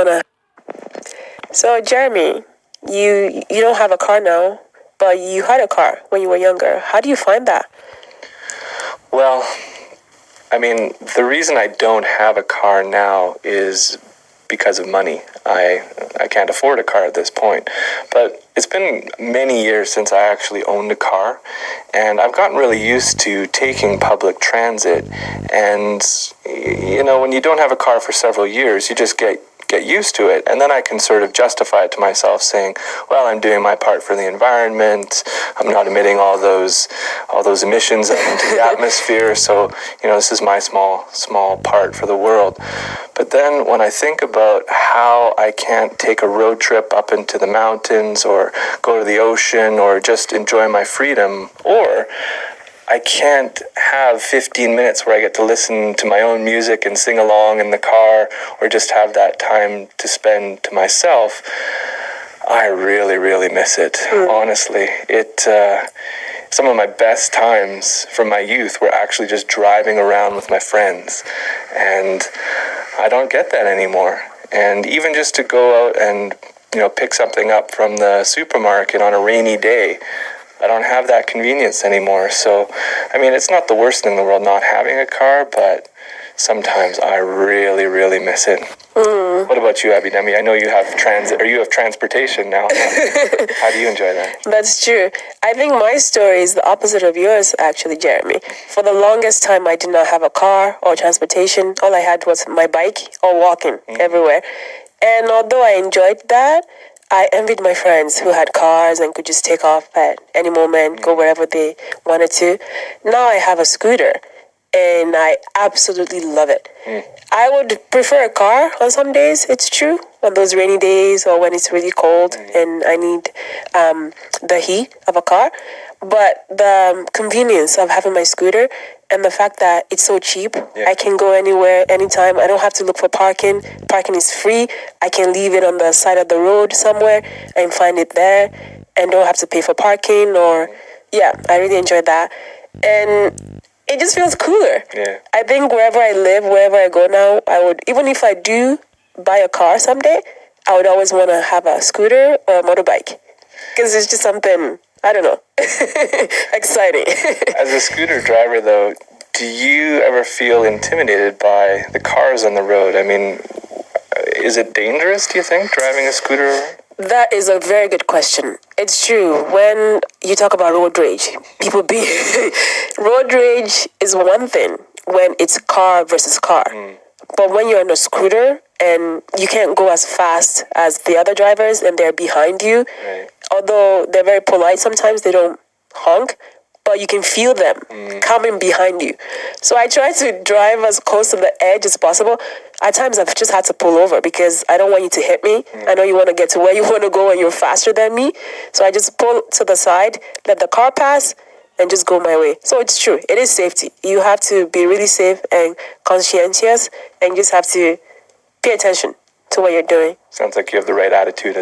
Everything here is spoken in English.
want to. So, Jeremy, you don't have a car now, but you had a car when you were younger. How do you find that? Well, I mean, the reason I don't have a car now is because of money. I can't afford a car at this point. But it's been many years since I actually owned a car, and I've gotten really used to taking public transit. And, you know, when you don't have a car for several years, you just get used to it, and then I can sort of justify it to myself, saying, well, I'm doing my part for the environment, I'm not emitting all those emissions out into the atmosphere, so, you know, this is my small part for the world. But then when I think about how I can't take a road trip up into the mountains or go to the ocean or just enjoy my freedom, or I can't have 15 minutes where I get to listen to my own music and sing along in the car, or just have that time to spend to myself, I really, really miss it. Honestly, some of my best times from my youth were actually just driving around with my friends, and I don't get that anymore. And even just to go out and, you know, pick something up from the supermarket on a rainy day, I don't have that convenience anymore. So, I mean, it's not the worst thing in the world not having a car, but sometimes I really, really miss it. What about you, Abidemi? I know you have transportation now. How do you enjoy that? That's true. I think my story is the opposite of yours, actually, Jeremy. For the longest time, I did not have a car or transportation. All I had was my bike or walking everywhere. And although I enjoyed that, I envied my friends who had cars and could just take off at any moment, go wherever they wanted to. Now I have a scooter, and I absolutely love it. I would prefer a car on some days, it's true, on those rainy days or when it's really cold and I need the heat of a car. But the convenience of having my scooter and the fact that it's so cheap, I can go anywhere, anytime. I don't have to look for parking. Parking is free. I can leave it on the side of the road somewhere and find it there and don't have to pay for parking I really enjoy that. And it just feels cooler. Yeah. I think wherever I live, wherever I go now, I would, even if I do buy a car someday, I would always want to have a scooter or a motorbike. Because it's just something, I don't know, exciting. As a scooter driver, though, do you ever feel intimidated by the cars on the road? I mean, is it dangerous, do you think, driving a scooter? That is a very good question. It's true. When you talk about road rage, road rage is one thing when it's car versus car. But when you're on a scooter and you can't go as fast as the other drivers and they're behind you, although they're very polite sometimes, they don't honk, but you can feel them coming behind you. So I try to drive as close to the edge as possible. At times I've just had to pull over because I don't want you to hit me. I know you want to get to where you want to go and you're faster than me. So I just pull to the side, let the car pass, and just go my way. So it's true. It is safety. You have to be really safe and conscientious, and you just have to pay attention to what you're doing. Sounds like you have the right attitude as